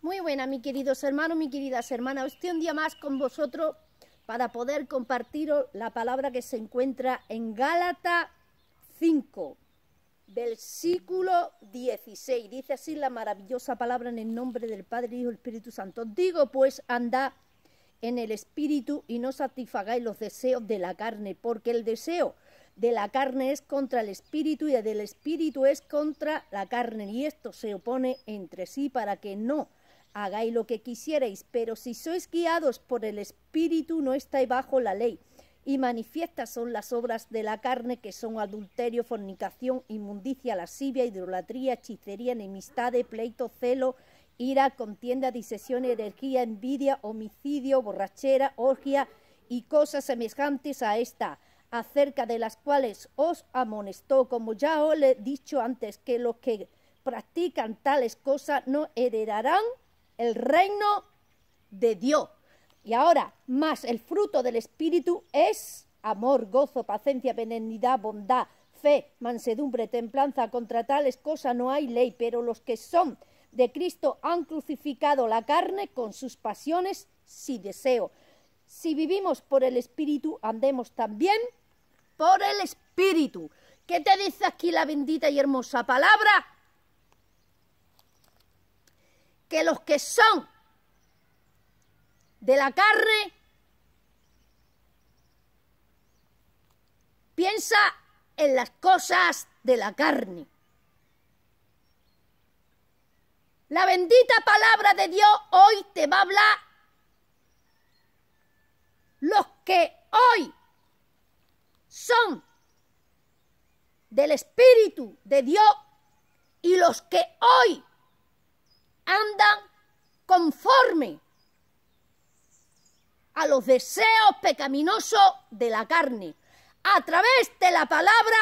Muy buena, mis queridos hermanos, mis queridas hermanas. Estoy un día más con vosotros para poder compartiros la palabra que se encuentra en Gálatas 5, versículo 16. Dice así la maravillosa palabra en el nombre del Padre, Hijo y Espíritu Santo. Digo pues, andad en el Espíritu y no satisfagáis los deseos de la carne, porque el deseo de la carne es contra el Espíritu y el del Espíritu es contra la carne, y esto se opone entre sí para que no hagáis lo que quisierais. Pero si sois guiados por el Espíritu, no estáis bajo la ley. Y manifiestas son las obras de la carne, que son adulterio, fornicación, inmundicia, lascivia, idolatría, hechicería, enemistad, pleito, celo, ira, contienda, disesión, herejía, envidia, homicidio, borrachera, orgía y cosas semejantes a esta, acerca de las cuales os amonestó, como ya os he dicho antes, que los que practican tales cosas no heredarán el reino de Dios. Y ahora, más el fruto del Espíritu es amor, gozo, paciencia, benignidad, bondad, fe, mansedumbre, templanza. Contra tales cosas no hay ley, pero los que son de Cristo han crucificado la carne con sus pasiones y deseos. Si vivimos por el Espíritu, andemos también por el Espíritu. ¿Qué te dice aquí la bendita y hermosa palabra? Que los que son de la carne piensa en las cosas de la carne. La bendita palabra de Dios hoy te va a hablar los que hoy son del Espíritu de Dios y los que hoy andan conforme a los deseos pecaminosos de la carne. A través de la palabra,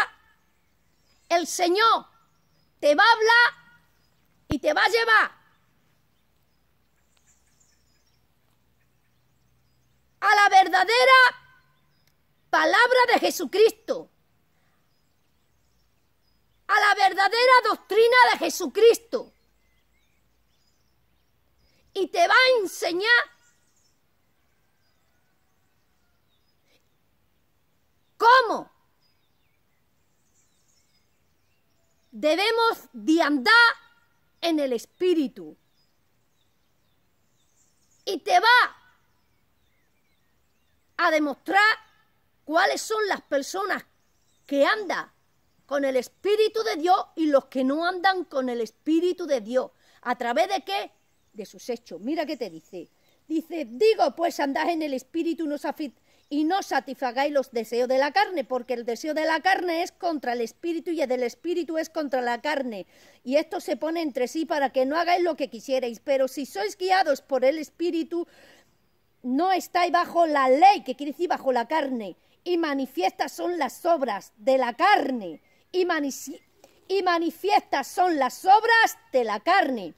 el Señor te va a hablar y te va a llevar a la verdadera palabra de Jesucristo, a la verdadera doctrina de Jesucristo, y te va a enseñar cómo debemos de andar en el Espíritu. Y te va a demostrar cuáles son las personas que andan con el Espíritu de Dios y los que no andan con el Espíritu de Dios. ¿A través de qué? De sus hechos. Mira qué te dice. Dice, digo pues, andad en el Espíritu y no satisfagáis los deseos de la carne, porque el deseo de la carne es contra el Espíritu y el del Espíritu es contra la carne. Y esto se pone entre sí para que no hagáis lo que quisierais. Pero si sois guiados por el Espíritu, no estáis bajo la ley, que quiere decir bajo la carne. Y manifiestas son las obras de la carne. Y manifiestas son las obras de la carne.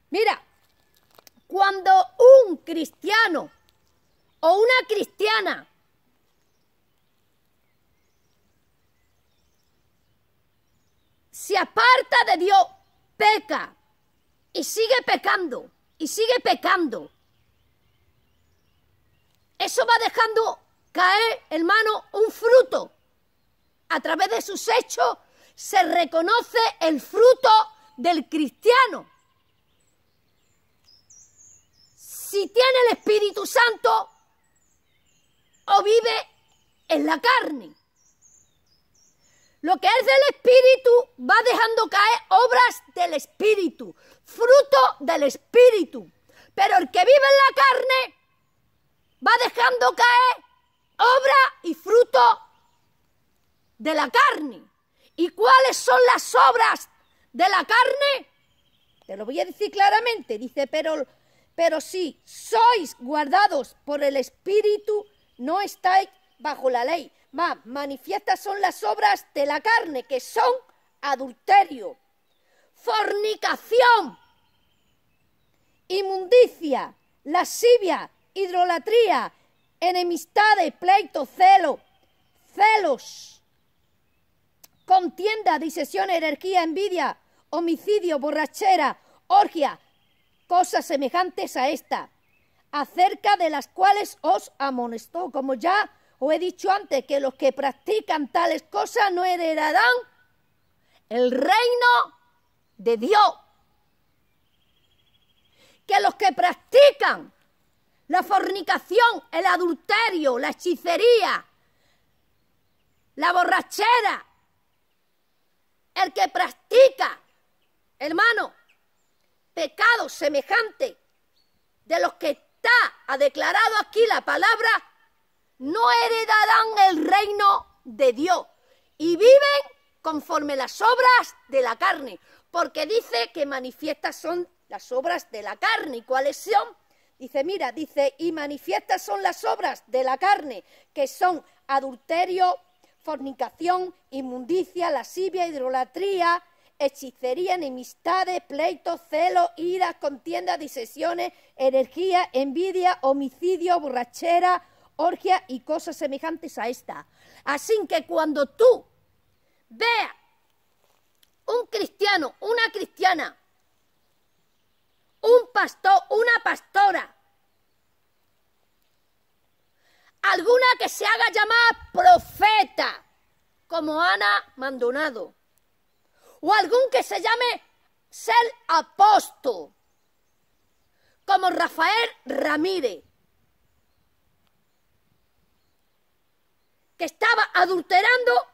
Mira, cuando un cristiano o una cristiana se aparta de Dios, peca y sigue pecando y sigue pecando, eso va dejando caer, hermano, un fruto. A través de sus hechos se reconoce el fruto del cristiano. Si tiene el Espíritu Santo o vive en la carne. Lo que es del Espíritu va dejando caer obras del Espíritu, fruto del Espíritu. Pero el que vive en la carne va dejando caer obra y fruto de la carne. ¿Y cuáles son las obras de la carne? Te lo voy a decir claramente. Dice, pero si sois guardados por el Espíritu, no estáis bajo la ley. Más manifiestas son las obras de la carne, que son adulterio, fornicación, inmundicia, lascivia, idolatría, enemistades, pleitos, celos, contienda, disesión, herejía, envidia, homicidio, borrachera, orgia, cosas semejantes a esta, acerca de las cuales os amonestó, como ya os he dicho antes, que los que practican tales cosas no heredarán el reino de Dios. Que los que practican la fornicación, el adulterio, la hechicería, la borrachera, el que practica, hermano, pecados semejantes de los que ha declarado aquí la palabra, no heredarán el reino de Dios y viven conforme las obras de la carne, porque dice que manifiestas son las obras de la carne. ¿Y cuáles son? Dice, mira, dice, y manifiestas son las obras de la carne, que son adulterio, fornicación, inmundicia, lascivia, idolatría, hechicería, enemistades, pleitos, celos, iras, contiendas, disensiones, herejía, envidia, homicidio, borrachera, orgia y cosas semejantes a esta. Así que cuando tú veas un cristiano, una cristiana, un pastor, una pastora, alguna que se haga llamar profeta, como Ana Maldonado, o algún que se llame ser apóstol, como Rafael Ramírez, que estaba adulterando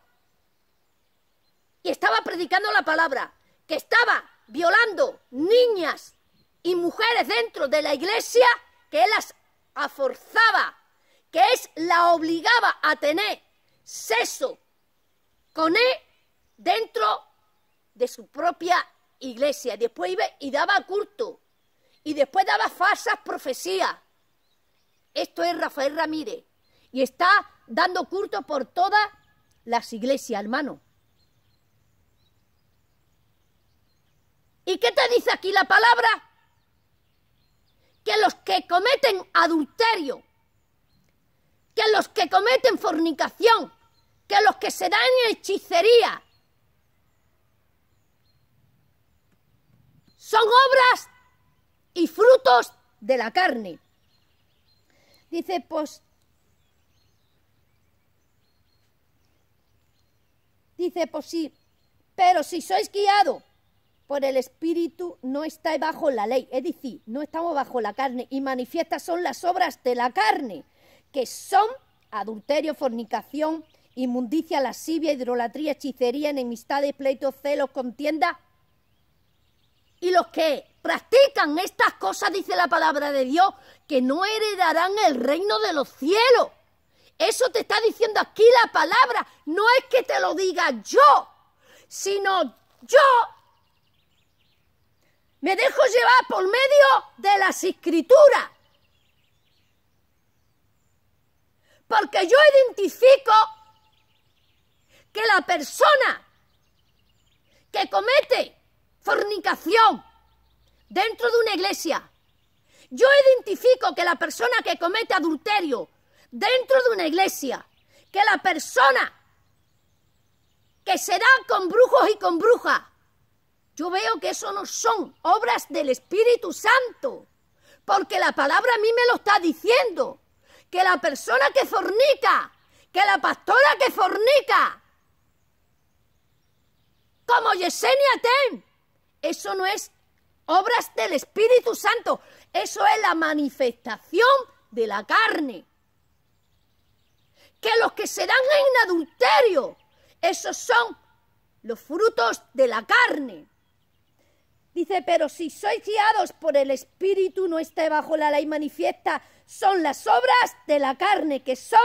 y estaba predicando la palabra, que estaba violando niñas y mujeres dentro de la iglesia, que él las forzaba, que es la obligaba a tener sexo con él dentro de su propia iglesia. Después iba y daba culto, y después daba falsas profecías. Esto es Rafael Ramírez, y está dando culto por todas las iglesias, hermano. ¿Y qué te dice aquí la palabra? Que los que cometen adulterio, que los que cometen fornicación, que los que se dan en hechicería, son obras y frutos de la carne. Dice, pues sí, pero si sois guiados por el Espíritu, no estáis bajo la ley. Es decir, no estamos bajo la carne, y manifiestas son las obras de la carne, que son adulterio, fornicación, inmundicia, lascivia, idolatría, hechicería, enemistades, pleitos, celos, contienda. Y los que practican estas cosas, dice la palabra de Dios, que no heredarán el reino de los cielos. Eso te está diciendo aquí la palabra. No es que te lo diga yo, sino yo me dejo llevar por medio de las Escrituras. Porque yo identifico que la persona que comete fornicación dentro de una iglesia, yo identifico que la persona que comete adulterio dentro de una iglesia, que la persona que se da con brujos y con brujas, yo veo que eso no son obras del Espíritu Santo, porque la palabra a mí me lo está diciendo, que la persona que fornica, que la pastora que fornica, como Yesenia Ten, eso no es obras del Espíritu Santo, eso es la manifestación de la carne. Que los que se dan en adulterio, esos son los frutos de la carne. Dice, pero si sois guiados por el Espíritu, no estáis bajo la ley. Manifiesta son las obras de la carne, que son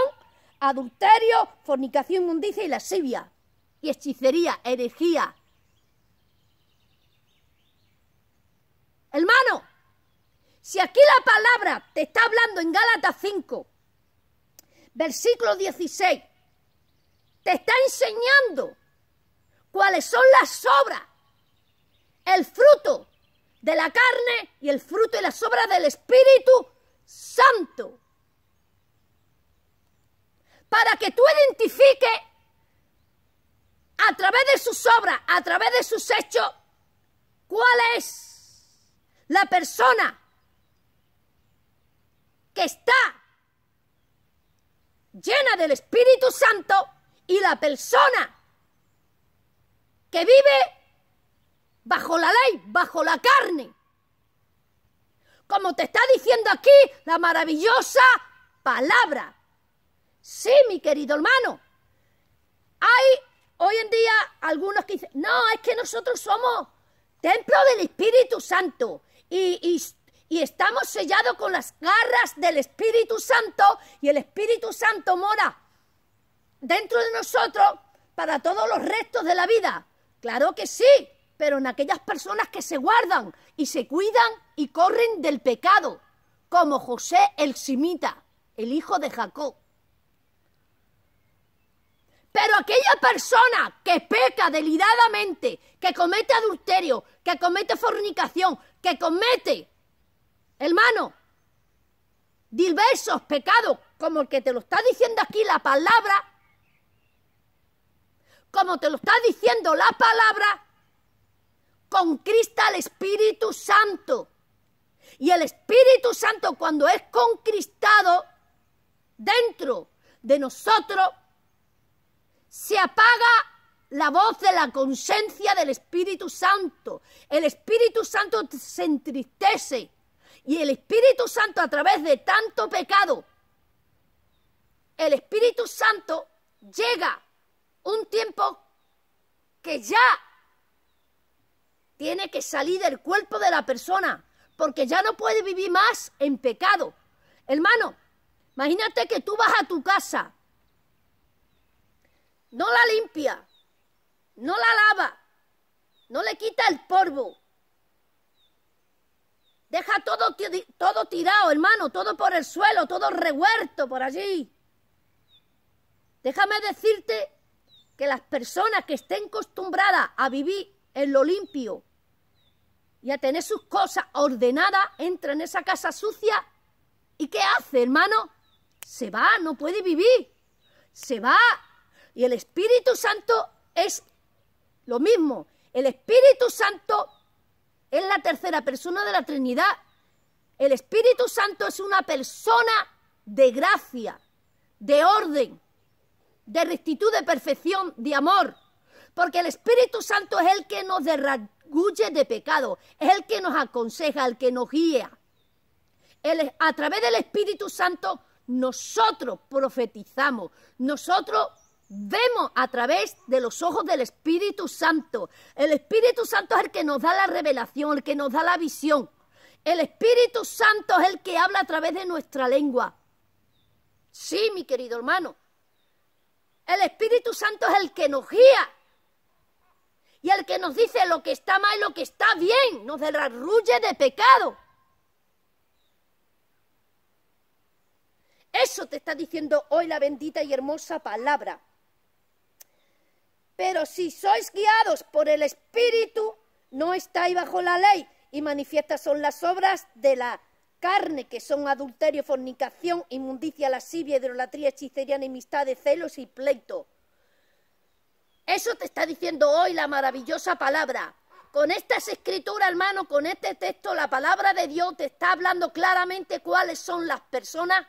adulterio, fornicación, inmundicia y lascivia, y hechicería, herejía. Hermano, si aquí la palabra te está hablando en Gálatas 5, versículo 16, te está enseñando cuáles son las obras, el fruto de la carne y el fruto y las obras del Espíritu Santo, para que tú identifiques a través de sus obras, a través de sus hechos, cuál es La persona que está llena del Espíritu Santo y la persona que vive bajo la ley, bajo la carne. Como te está diciendo aquí la maravillosa palabra. Sí, mi querido hermano. Hay hoy en día algunos que dicen, no, es que nosotros somos templo del Espíritu Santo y estamos sellados con las garras del Espíritu Santo y el Espíritu Santo mora dentro de nosotros para todos los restos de la vida. Claro que sí, pero en aquellas personas que se guardan y se cuidan y corren del pecado, como José el Simita, el hijo de Jacob. Pero aquella persona que peca deliberadamente, que comete adulterio, que comete fornicación, que comete, hermano, diversos pecados, como el que te lo está diciendo aquí la palabra, como te lo está diciendo la palabra, concrista al Espíritu Santo. Y el Espíritu Santo, cuando es concristado dentro de nosotros, se apaga la voz de la conciencia del Espíritu Santo. El Espíritu Santo se entristece. Y el Espíritu Santo, a través de tanto pecado, el Espíritu Santo llega un tiempo que ya tiene que salir del cuerpo de la persona, porque ya no puede vivir más en pecado. Hermano, imagínate que tú vas a tu casa, no la limpia, no la lava, no le quita el polvo, deja todo tirado, hermano, todo por el suelo, todo revuelto por allí. Déjame decirte que las personas que estén acostumbradas a vivir en lo limpio y a tener sus cosas ordenadas, entran en esa casa sucia y ¿qué hace, hermano? Se va, no puede vivir, se va. Y el Espíritu Santo es lo mismo. El Espíritu Santo es la tercera persona de la Trinidad. El Espíritu Santo es una persona de gracia, de orden, de rectitud, de perfección, de amor. Porque el Espíritu Santo es el que nos derragulle de pecado, es el que nos aconseja, el que nos guía. A través del Espíritu Santo nosotros profetizamos, nosotros vemos a través de los ojos del Espíritu Santo. El Espíritu Santo es el que nos da la revelación, el que nos da la visión. El Espíritu Santo es el que habla a través de nuestra lengua. Sí, mi querido hermano. El Espíritu Santo es el que nos guía. Y el que nos dice lo que está mal y lo que está bien. Nos derruye de pecado. Eso te está diciendo hoy la bendita y hermosa palabra. Pero si sois guiados por el Espíritu, no estáis bajo la ley. Y manifiestas son las obras de la carne, que son adulterio, fornicación, inmundicia, lascivia, idolatría, hechicería, enemistad, celos y pleito. Eso te está diciendo hoy la maravillosa palabra. Con estas escrituras, hermano, con este texto, la palabra de Dios te está hablando claramente cuáles son las personas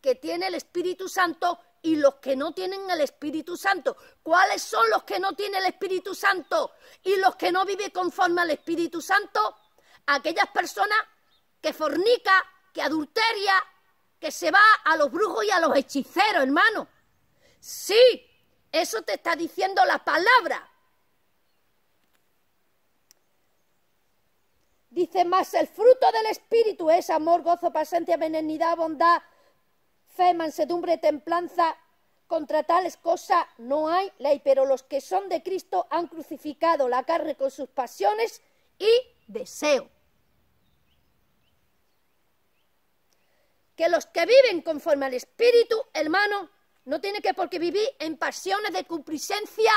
que tienen el Espíritu Santo y los que no tienen el Espíritu Santo. ¿Cuáles son los que no tienen el Espíritu Santo y los que no viven conforme al Espíritu Santo? Aquellas personas que fornica, que adulteria, que se va a los brujos y a los hechiceros, hermano. Sí, eso te está diciendo la palabra. Dice más, el fruto del Espíritu es amor, gozo, paciencia, benignidad, bondad, fe, mansedumbre, templanza. Contra tales cosas no hay ley, pero los que son de Cristo han crucificado la carne con sus pasiones y deseos. Que los que viven conforme al Espíritu, hermano, no tienen que por qué vivir en pasiones de concupiscencia,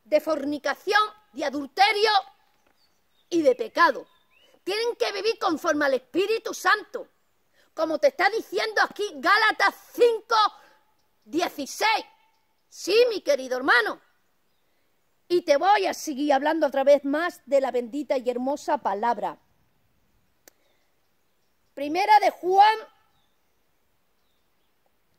de fornicación, de adulterio y de pecado. Tienen que vivir conforme al Espíritu Santo. Como te está diciendo aquí Gálatas 5:16. Sí, mi querido hermano. Y te voy a seguir hablando otra vez más de la bendita y hermosa palabra. Primera de Juan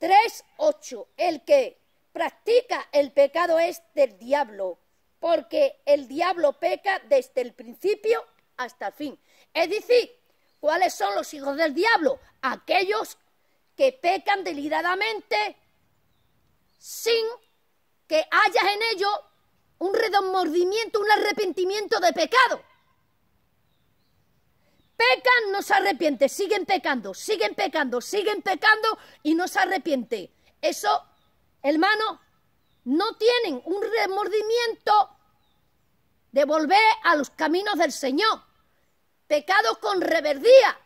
3:8. El que practica el pecado es del diablo, porque el diablo peca desde el principio hasta el fin. Es decir, ¿cuáles son los hijos del diablo? Aquellos que pecan deliberadamente sin que haya en ellos un remordimiento, un arrepentimiento de pecado. Pecan, no se arrepienten, siguen pecando y no se arrepienten. Eso, hermano, no tienen un remordimiento de volver a los caminos del Señor. Pecado con reverdía.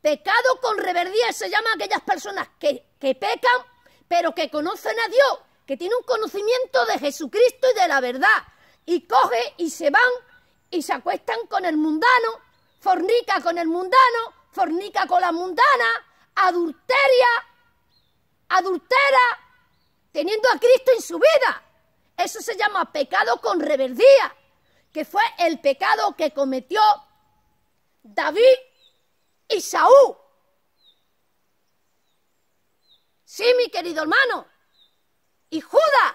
Pecado con reverdía se llama a aquellas personas que pecan, pero que conocen a Dios, que tienen un conocimiento de Jesucristo y de la verdad, y cogen y se van y se acuestan con el mundano, fornica con el mundano, fornica con la mundana, adultera, teniendo a Cristo en su vida. Eso se llama pecado con reverdía, que fue el pecado que cometió David y Saúl. Sí, mi querido hermano, y Judas.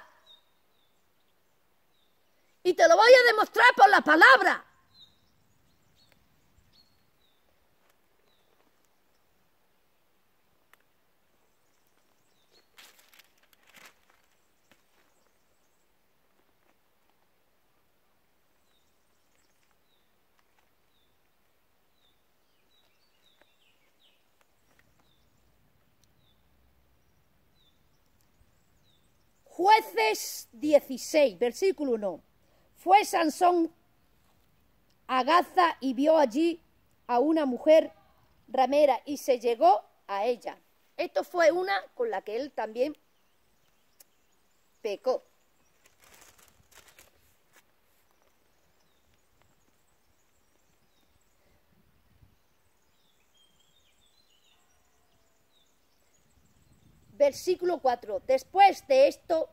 Y te lo voy a demostrar por la palabra. Jueces 16, versículo 1. Fue Sansón a Gaza y vio allí a una mujer ramera y se llegó a ella. Esto fue una con la que él también pecó. Versículo 4. Después de esto,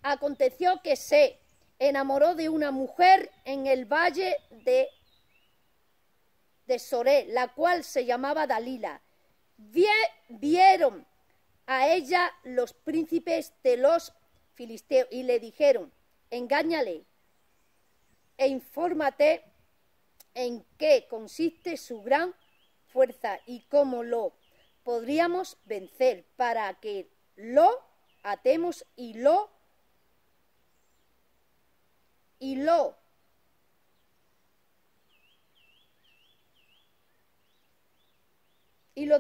aconteció que se enamoró de una mujer en el valle de Soré, la cual se llamaba Dalila. Vieron a ella los príncipes de los filisteos y le dijeron: engáñale e infórmate en qué consiste su gran fuerza y cómo lo podríamos vencer, para que lo atemos y lo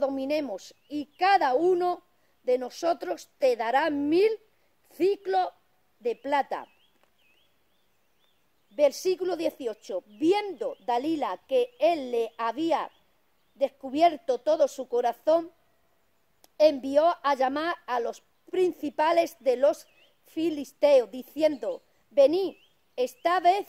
dominemos, y cada uno de nosotros te dará 1000 ciclos de plata. Versículo 18. Viendo Dalila que él le había descubierto todo su corazón, envió a llamar a los principales de los filisteos, diciendo: venid esta vez,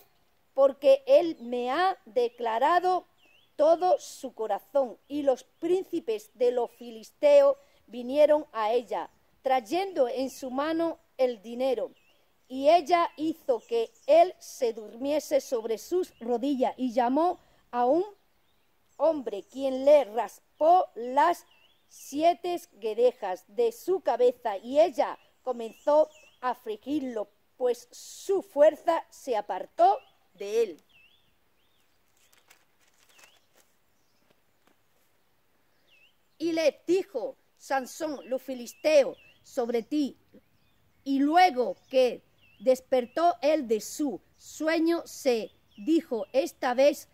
porque él me ha declarado todo su corazón. Y los príncipes de los filisteos vinieron a ella, trayendo en su mano el dinero. Y ella hizo que él se durmiese sobre sus rodillas y llamó a un hombre, quien le raspó las 7 guedejas de su cabeza, y ella comenzó a afligirlo, pues su fuerza se apartó de él. Y le dijo Sansón: los filisteos sobre ti. Y luego que despertó él de su sueño, se dijo: esta vez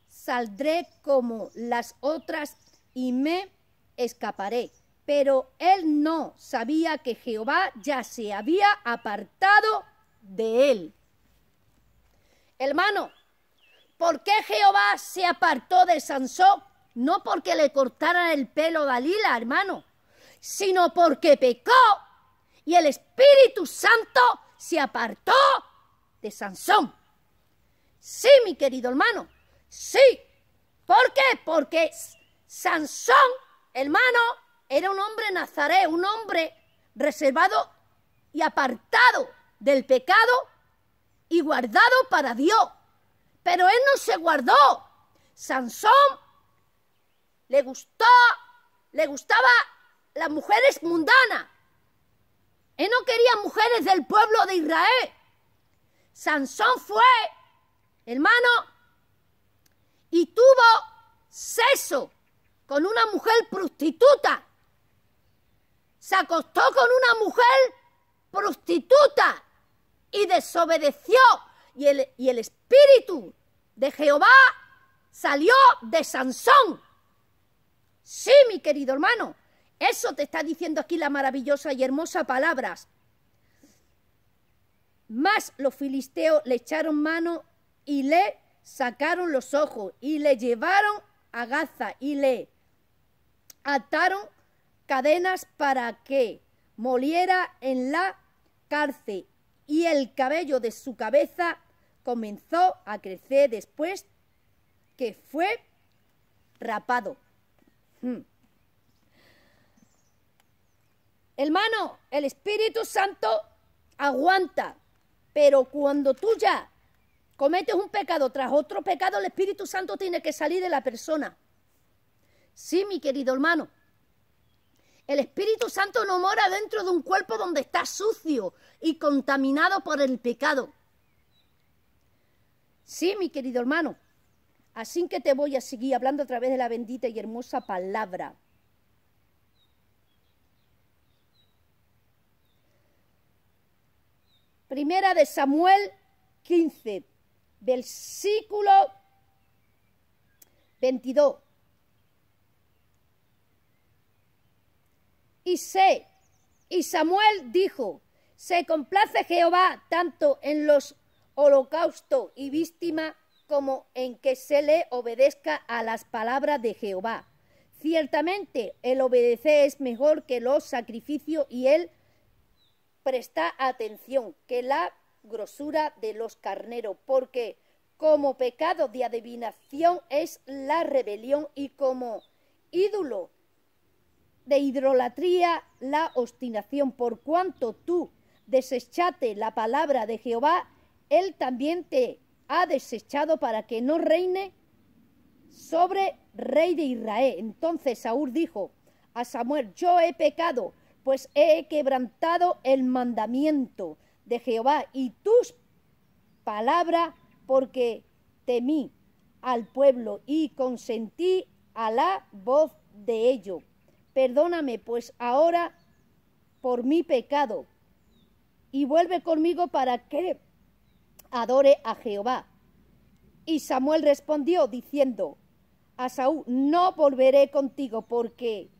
saldré como las otras y me escaparé. Pero él no sabía que Jehová ya se había apartado de él. Hermano, ¿por qué Jehová se apartó de Sansón? No porque le cortaran el pelo a Dalila, hermano, sino porque pecó y el Espíritu Santo se apartó de Sansón. Sí, mi querido hermano, sí. ¿Por qué? Porque Sansón, hermano, era un hombre nazareo, un hombre reservado y apartado del pecado y guardado para Dios. Pero él no se guardó. Sansón le gustaba las mujeres mundanas. Él no quería mujeres del pueblo de Israel. Sansón fue, hermano, y tuvo sexo con una mujer prostituta. Se acostó con una mujer prostituta y desobedeció. Y el espíritu de Jehová salió de Sansón. Sí, mi querido hermano, eso te está diciendo aquí la maravillosa y hermosa palabras. Mas los filisteos le echaron mano y le sacaron los ojos y le llevaron a Gaza y le ataron cadenas para que moliera en la cárcel, y el cabello de su cabeza comenzó a crecer después que fue rapado. Hermano, el Espíritu Santo aguanta, pero cuando tú ya cometes un pecado tras otro pecado, el Espíritu Santo tiene que salir de la persona. Sí, mi querido hermano. El Espíritu Santo no mora dentro de un cuerpo donde está sucio y contaminado por el pecado. Sí, mi querido hermano. Así que te voy a seguir hablando a través de la bendita y hermosa palabra. Primera de Samuel 15, versículo 22. Y Samuel dijo: se complace Jehová tanto en los holocaustos y víctimas como en que se le obedezca a las palabras de Jehová. Ciertamente el obedecer es mejor que los sacrificios y el prestar atención que la grosura de los carneros, porque como pecado de adivinación es la rebelión y como ídolo de idolatría la obstinación. Por cuanto tú desechaste la palabra de Jehová, él también te ha desechado para que no reine sobre rey de Israel. Entonces Saúl dijo a Samuel: yo he pecado, pues he quebrantado el mandamiento de Jehová y tus palabras, porque temí al pueblo y consentí a la voz de ellos. Perdóname pues ahora por mi pecado y vuelve conmigo para que adore a Jehová. Y Samuel respondió diciendo a Saúl: no volveré contigo porque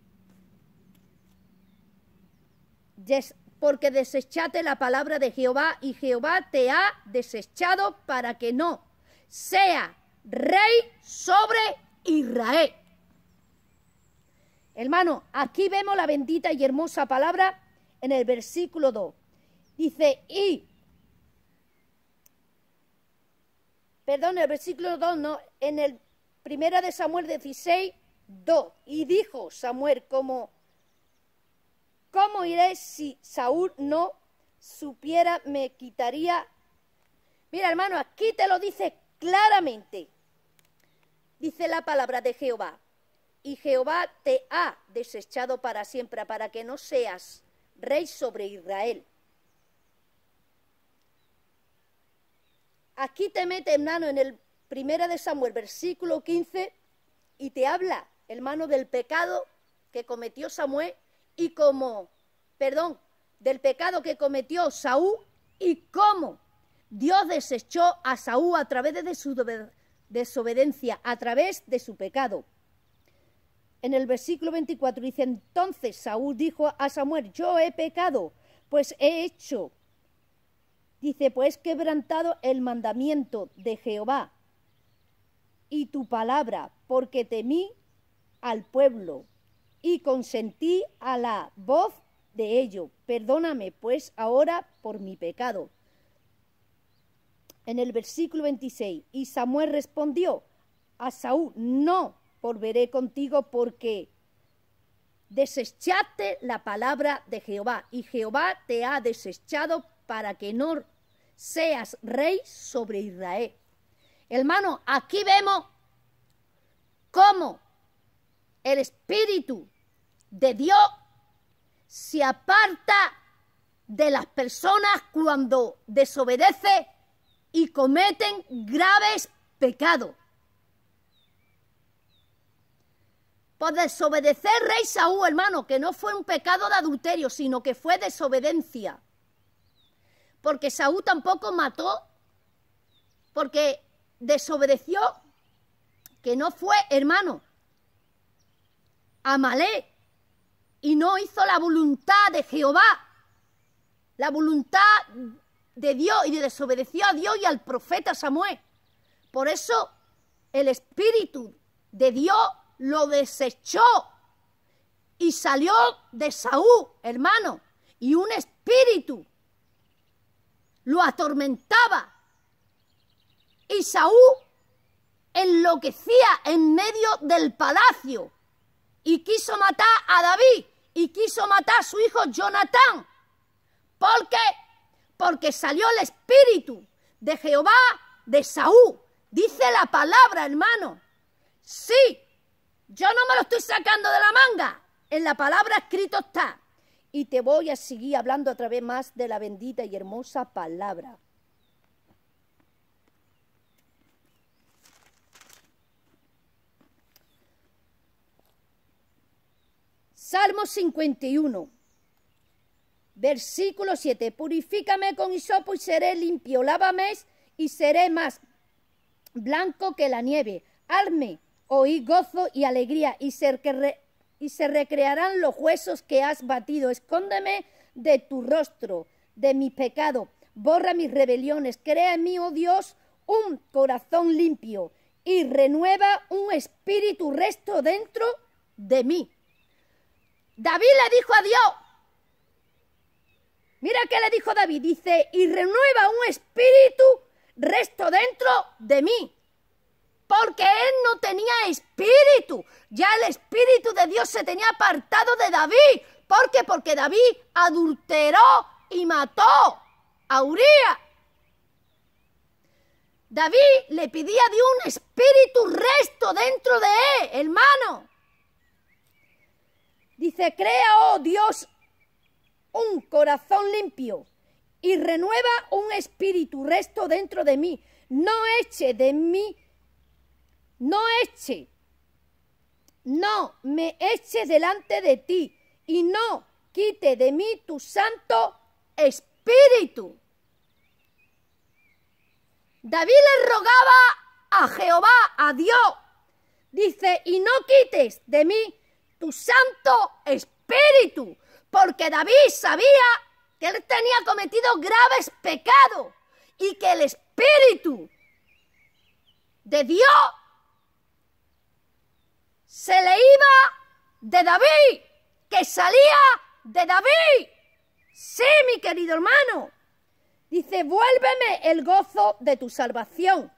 desechaste la palabra de Jehová y Jehová te ha desechado para que no sea rey sobre Israel. Hermano, aquí vemos la bendita y hermosa palabra en el versículo 2. Dice, el versículo 2 no, en el 1 de Samuel 16, 2. Y dijo Samuel: ¿Cómo iré si Saúl no supiera? Me quitaría. Mira, hermano, aquí te lo dice claramente. Dice la palabra de Jehová: y Jehová te ha desechado para siempre, para que no seas rey sobre Israel. Aquí te mete, hermano, en el 1 de Samuel, versículo 15, y te habla, hermano, del pecado que cometió Samuel y del pecado que cometió Saúl y cómo Dios desechó a Saúl a través de su desobediencia, a través de su pecado. En el versículo 24 dice: entonces Saúl dijo a Samuel: yo he pecado, pues he hecho, dice, pues quebrantado el mandamiento de Jehová y tu palabra, porque temí al pueblo y consentí a la voz de ello. Perdóname pues ahora por mi pecado. En el versículo 26, y Samuel respondió a Saúl: no volveré contigo porque desechaste la palabra de Jehová y Jehová te ha desechado para que no seas rey sobre Israel. Hermano, aquí vemos cómo el Espíritu de Dios se aparta de las personas cuando desobedecen y cometen graves pecados. Por desobedecer rey Saúl, hermano, que no fue un pecado de adulterio, sino que fue desobediencia. Porque Saúl tampoco mató, porque desobedeció, que no fue, hermano, Amalek, y no hizo la voluntad de Jehová, la voluntad de Dios, y desobedeció a Dios y al profeta Samuel. Por eso el Espíritu de Dios lo desechó y salió de Saúl, hermano, y un espíritu lo atormentaba. Y Saúl enloquecía en medio del palacio y quiso matar a David y quiso matar a su hijo Jonatán. ¿Por qué? Porque salió el espíritu de Jehová de Saúl. Dice la palabra, hermano. Sí, yo no me lo estoy sacando de la manga. En la palabra escrito está. Y te voy a seguir hablando otra vez más de la bendita y hermosa palabra. Salmo 51, versículo 7. Purifícame con hisopo y seré limpio. Lávame y seré más blanco que la nieve. Hazme oír gozo y alegría y se recrearán los huesos que has batido. Escóndeme de tu rostro, de mi pecado. Borra mis rebeliones. Crea en mí, oh Dios, un corazón limpio y renueva un espíritu recto dentro de mí. David le dijo a Dios, mira qué le dijo David, dice, y renueva un espíritu recto dentro de mí. Porque él no tenía espíritu. Ya el espíritu de Dios se tenía apartado de David. ¿Por qué? Porque David adulteró y mató a Urías. David le pedía a Dios un espíritu recto dentro de él, hermano. Dice, crea, oh Dios, un corazón limpio y renueva un espíritu recto dentro de mí. No me eche delante de ti y no quite de mí tu santo espíritu. David le rogaba a Jehová, a Dios, dice, y no quites de mí tu santo espíritu, porque David sabía que él tenía cometido graves pecados y que el espíritu de Dios se le iba de David, que salía de David. Sí, mi querido hermano. Dice, vuélveme el gozo de tu salvación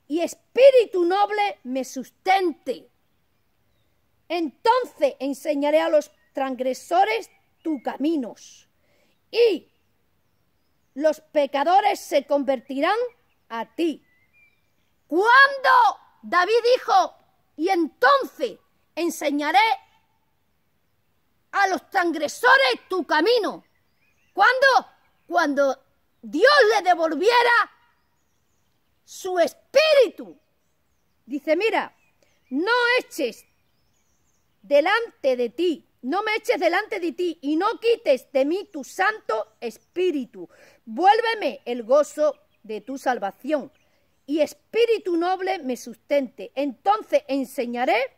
y espíritu noble me sustente. Entonces enseñaré a los transgresores tus caminos y los pecadores se convertirán a ti. Cuando David dijo, y entonces enseñaré a los transgresores tu camino. ¿Cuándo? Cuando Dios le devolviera su espíritu. Dice, mira, no me eches delante de ti y no quites de mí tu santo espíritu. Vuélveme el gozo de tu salvación y espíritu noble me sustente. Entonces enseñaré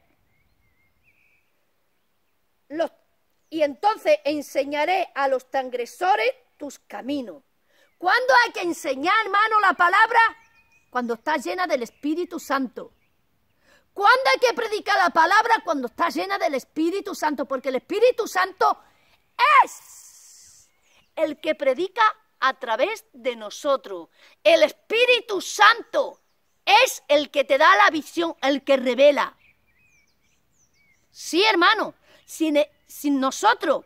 a los transgresores tus caminos. ¿Cuándo hay que enseñar, hermano, la palabra? Cuando está llena del Espíritu Santo. ¿Cuándo hay que predicar la palabra? Cuando está llena del Espíritu Santo, porque el Espíritu Santo es el que predica a través de nosotros. El Espíritu Santo es el que te da la visión, el que revela. Sí, hermano, sin nosotros,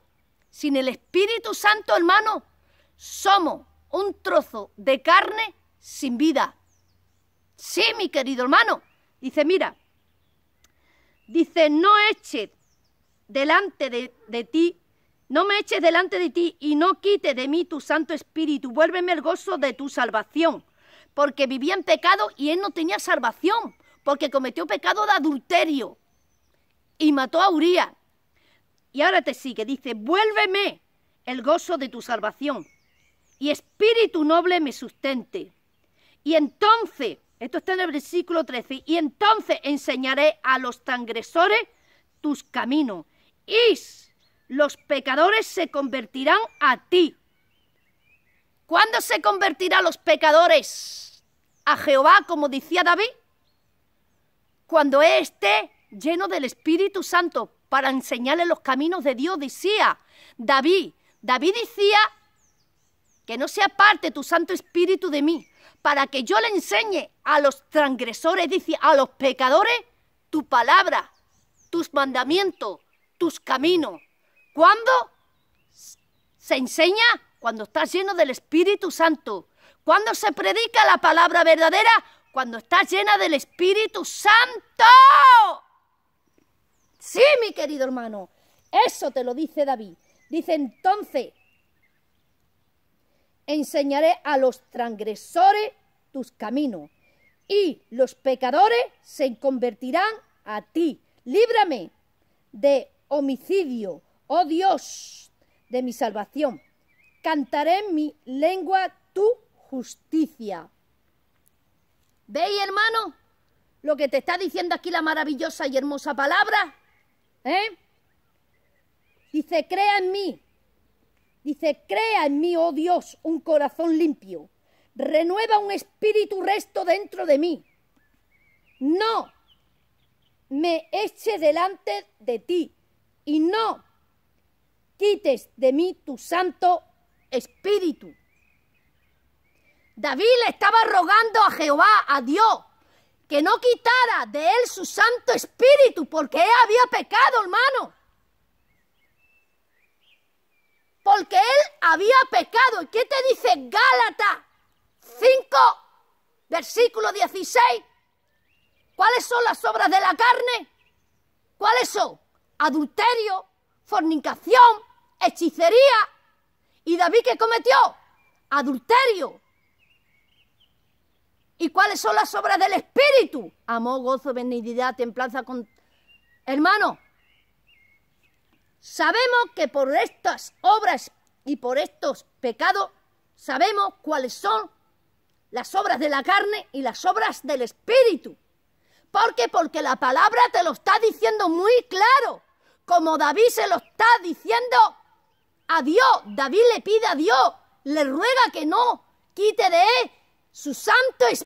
sin el Espíritu Santo, hermano, somos un trozo de carne sin vida. Sí, mi querido hermano. Dice, mira, Dice, no eches delante de ti, no me eches delante de ti y no quites de mí tu Santo Espíritu. Vuélveme el gozo de tu salvación. Porque vivía en pecado y él no tenía salvación, porque cometió pecado de adulterio y mató a Urías. Y ahora te sigue, dice, vuélveme el gozo de tu salvación y espíritu noble me sustente. Y entonces, esto está en el versículo 13, y entonces enseñaré a los transgresores tus caminos y los pecadores se convertirán a ti. ¿Cuándo se convertirán los pecadores a Jehová, como decía David? Cuando él esté lleno del Espíritu Santo para enseñarle los caminos de Dios, decía David. David decía que no se aparte tu Santo Espíritu de mí, para que yo le enseñe a los transgresores, dice, a los pecadores, tu palabra, tus mandamientos, tus caminos. ¿Cuándo se enseña? Cuando estás lleno del Espíritu Santo. ¿Cuándo se predica la palabra verdadera? Cuando estás llena del Espíritu Santo. Sí, mi querido hermano, eso te lo dice David. Dice, entonces, enseñaré a los transgresores tus caminos y los pecadores se convertirán a ti. Líbrame de homicidio, oh Dios, de mi salvación. Cantaré en mi lengua tu justicia. ¿Veis, hermano, lo que te está diciendo aquí la maravillosa y hermosa palabra? Dice, crea en mí. Dice, crea en mí, oh Dios, un corazón limpio. Renueva un espíritu recto dentro de mí. No me eche delante de ti y no quites de mí tu Santo Espíritu. David le estaba rogando a Jehová, a Dios, que no quitara de él su Santo Espíritu, porque él había pecado, hermano. Porque él había pecado. ¿Y qué te dice Gálatas 5, versículo 16? ¿Cuáles son las obras de la carne? ¿Cuáles son? Adulterio, fornicación, hechicería. ¿Y David qué cometió? Adulterio. ¿Y cuáles son las obras del Espíritu? Amor, gozo, benignidad, templanza. Hermano, sabemos que por estas obras y por estos pecados, sabemos cuáles son las obras de la carne y las obras del Espíritu. ¿Por qué? Porque la palabra te lo está diciendo muy claro. Como David se lo está diciendo a Dios. David le pide a Dios, le ruega que no quite de él su Santo Espíritu.